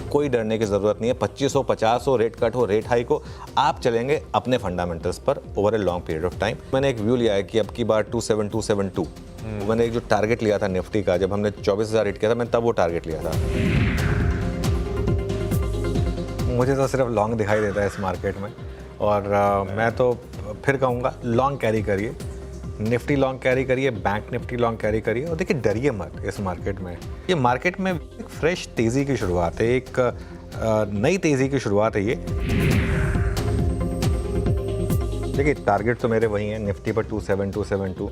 कोई डरने की ज़रूरत नहीं है। 25 हो, 50 हो, रेट कट हो, रेट हाइक हो, आप चलेंगे अपने फंडामेंटल्स पर over a long period of time. मैंने एक व्यू लिया है कि अब की बार 27272 मैंने एक जो टारगेट लिया था निफ्टी का, जब हमने 24,000 हिट किया था, मैंने तब वो टारगेट लिया था। मुझे तो सिर्फ लॉन्ग दिखाई देता है इस मार्केट में, और मैं तो फिर कहूँगा लॉन्ग कैरी करिए, निफ्टी लॉन्ग कैरी करिए, बैंक निफ्टी लॉन्ग कैरी करिए, और देखिए डरिए मत इस मार्केट में। ये मार्केट में एक फ्रेश तेज़ी की शुरुआत है, एक नई तेज़ी की शुरुआत है ये। देखिए टारगेट तो मेरे वही हैं, निफ्टी पर 27272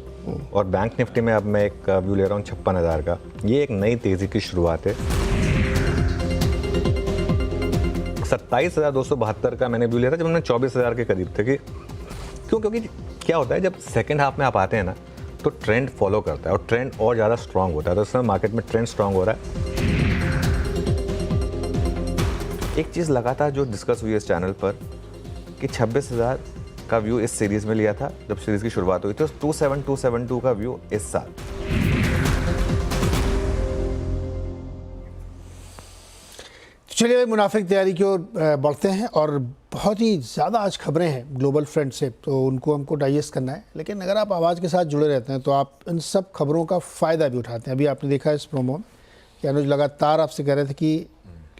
और बैंक निफ्टी में अब मैं एक व्यू ले रहा हूँ 56,000 का। ये एक नई तेज़ी की शुरुआत है। 27,272 का मैंने व्यू लिया था जब हमने 24,000 के करीब थे। कि क्यों? क्योंकि क्या होता है जब सेकंड हाफ में आप आते हैं ना, तो ट्रेंड फॉलो करता है और ट्रेंड और ज़्यादा स्ट्रांग होता है। तो इस समय मार्केट में ट्रेंड स्ट्रांग हो रहा है। एक चीज़ लगातार जो डिस्कस हुई है इस चैनल पर कि 26,000 का व्यू इस सीरीज़ में लिया था जब सीरीज़ की शुरुआत हुई थी, 27272 का व्यू इस साल। चलिए भाई, मुनाफे की तैयारी की ओर बढ़ते हैं, और बहुत ही ज़्यादा आज खबरें हैं ग्लोबल फ्रंट से, तो उनको हमको डाइजेस्ट करना है। लेकिन अगर आप आवाज़ के साथ जुड़े रहते हैं तो आप इन सब खबरों का फ़ायदा भी उठाते हैं। अभी आपने देखा इस प्रोमो में कि अनुज लगातार आपसे कह रहे थे कि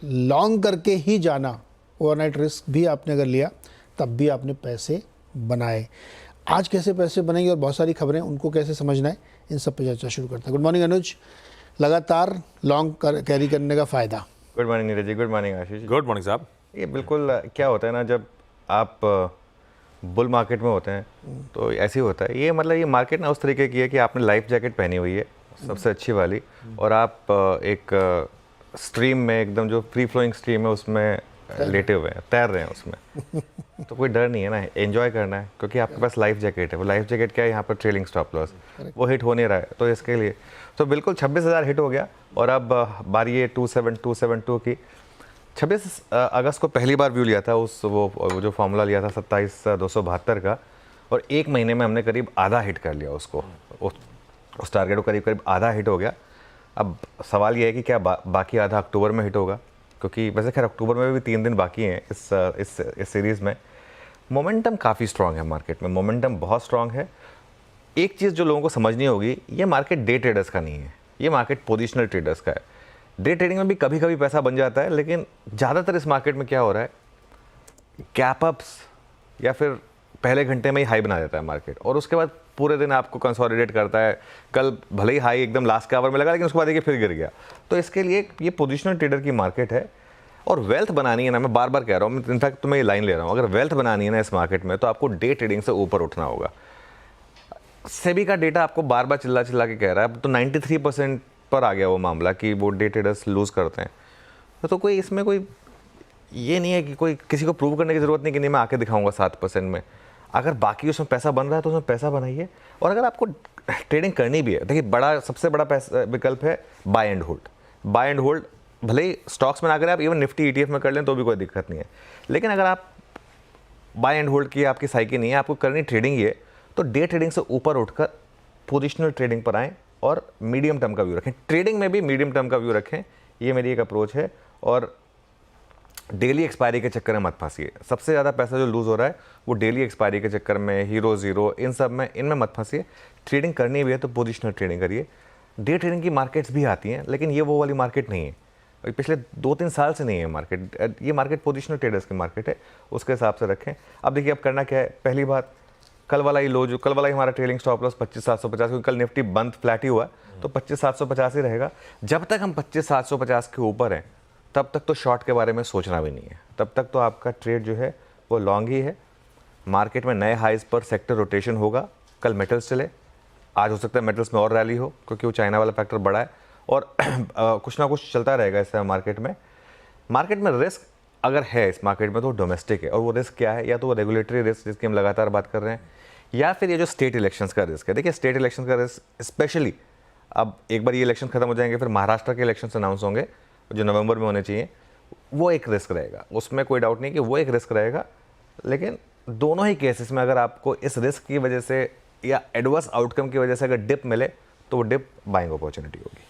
लॉन्ग करके ही जाना, ओवरनाइट रिस्क भी आपने अगर लिया तब भी आपने पैसे बनाए। आज कैसे पैसे बनेंगे और बहुत सारी खबरें, उनको कैसे समझना है, इन सब पर चर्चा शुरू करते हैं। गुड मॉर्निंग अनुज, लगातार लॉन्ग कैरी करने का फ़ायदा। Good morning Neeraj ji, good morning आशीष। गुड मॉर्निंग साहब। ये बिल्कुल क्या होता है ना, जब आप बुल मार्केट में होते हैं तो ऐसे ही होता है। ये मतलब ये मार्केट ना उस तरीके की है कि आपने लाइफ जैकेट पहनी हुई है सबसे अच्छी वाली, और आप एक स्ट्रीम में, एकदम जो फ्री फ्लोइंग स्ट्रीम है उसमें लेटे हुए हैं, तैर रहे हैं उसमें। तो कोई डर नहीं है ना, एंजॉय करना है, क्योंकि आपके पास लाइफ जैकेट है। वो लाइफ जैकेट क्या है, यहाँ पर ट्रेलिंग स्टॉप लॉस वो हिट हो नहीं रहा है, तो इसके लिए तो बिल्कुल 26,000 हिट हो गया। और अब बारी है 27272 की। 26 अगस्त को पहली बार व्यू लिया था, वो जो फार्मूला लिया था 27,272 का, और एक महीने में हमने करीब आधा हिट कर लिया उसको, उस टारगेट को करीब आधा हिट हो गया। अब सवाल ये है कि क्या बाकी आधा अक्टूबर में हिट होगा, क्योंकि वैसे खैर अक्टूबर में भी 3 दिन बाकी हैं इस सीरीज़ में। मोमेंटम काफ़ी स्ट्रांग है मार्केट में, मोमेंटम बहुत स्ट्रांग है। एक चीज़ जो लोगों को समझनी होगी, ये मार्केट डे ट्रेडर्स का नहीं है, ये मार्केट पोजिशनल ट्रेडर्स का है। डे ट्रेडिंग में भी कभी कभी पैसा बन जाता है, लेकिन ज़्यादातर इस मार्केट में क्या हो रहा है, गैप अप्स या फिर पहले घंटे में ही हाई बना देता है मार्केट, और उसके बाद पूरे दिन आपको कंसोलिडेट करता है। कल भले ही हाई एकदम लास्ट के आवर में लगा, लेकिन उसके बाद देखिए फिर गिर गया। तो इसके लिए ये पोजिशनल ट्रेडर की मार्केट है। और वेल्थ बनानी है ना, मैं बार बार कह रहा हूँ, इनफैक्ट तो मैं ये लाइन ले रहा हूँ, अगर वेल्थ बनानी है ना इस मार्केट में, तो आपको डे ट्रेडिंग से ऊपर उठना होगा। सेबी का डेटा आपको बार बार चिल्ला चिल्ला के कह रहा है, अब तो 93% पर आ गया वो मामला कि वो डे ट्रेडर्स लूज़ करते हैं। तो कोई इसमें कोई ये नहीं है कि कोई किसी को प्रूव करने की ज़रूरत नहीं कि नहीं मैं आके दिखाऊंगा 7% में। अगर बाकी उसमें पैसा बन रहा है तो उसमें पैसा बनाइए। और अगर आपको ट्रेडिंग करनी भी है, देखिए सबसे बड़ा पैसा विकल्प है buy and hold. Buy and hold भले ही स्टॉक्स में ना करें, आप इवन निफ्टी ETF में कर लें तो भी कोई दिक्कत नहीं है। लेकिन अगर आप बाय एंड होल्ड की आपकी साइकिल नहीं है, आपको करनी ट्रेडिंग ही है, तो डे ट्रेडिंग से ऊपर उठकर पोजिशनल ट्रेडिंग पर आएँ और मीडियम टर्म का व्यू रखें। ट्रेडिंग में भी मीडियम टर्म का व्यू रखें, ये मेरी एक अप्रोच है। और डेली एक्सपायरी के चक्कर में मत फंसिए। सबसे ज़्यादा पैसा जो लूज़ हो रहा है वो डेली एक्सपायरी के चक्कर में, हीरो ज़ीरो, इन सब में, इनमें मत फंसिए। ट्रेडिंग करनी भी है तो पोजिशनल ट्रेडिंग करिए। डे ट्रेडिंग की मार्केट्स भी आती हैं, लेकिन ये वो वाली मार्केट नहीं है, पिछले 2-3 साल से नहीं है मार्केट। ये मार्केट पोजिशनल ट्रेडर्स की मार्केट है, उसके हिसाब से रखें। अब देखिए अब करना क्या है, पहली बात कल वाला ही लो, जो कल वाला ही हमारा ट्रेलिंग स्टॉप लॉस 25,750, क्योंकि कल निफ्टी बंद फ्लैट ही हुआ तो 25,750 ही रहेगा। जब तक हम 25,750 के ऊपर हैं तब तक तो शॉर्ट के बारे में सोचना भी नहीं है, तब तक तो आपका ट्रेड जो है वो लॉन्ग ही है। मार्केट में नए हाइज पर सेक्टर रोटेशन होगा। कल मेटल्स चले, आज हो सकता है मेटल्स में और रैली हो, क्योंकि वो चाइना वाला फैक्टर बड़ा है, और कुछ ना कुछ चलता रहेगा इस मार्केट में। मार्केट में रिस्क अगर है इस मार्केट में तो डोमेस्टिक है, और वो रिस्क क्या है, या तो वो रेगुलेटरी रिस्क जिसकी हम लगातार बात कर रहे हैं, या फिर ये जो स्टेट इलेक्शंस का रिस्क है। देखिए स्टेट इलेक्शन का रिस्क स्पेशली, अब एक बार ये इलेक्शन खत्म हो जाएंगे, फिर महाराष्ट्र के इलेक्शन अनाउंस होंगे जो नवंबर में होने चाहिए, वो एक रिस्क रहेगा, उसमें कोई डाउट नहीं कि वो एक रिस्क रहेगा। लेकिन दोनों ही केसेस में अगर आपको इस रिस्क की वजह से या एडवर्स आउटकम की वजह से अगर डिप मिले तो वो डिप बाइंग अपॉर्चुनिटी होगी।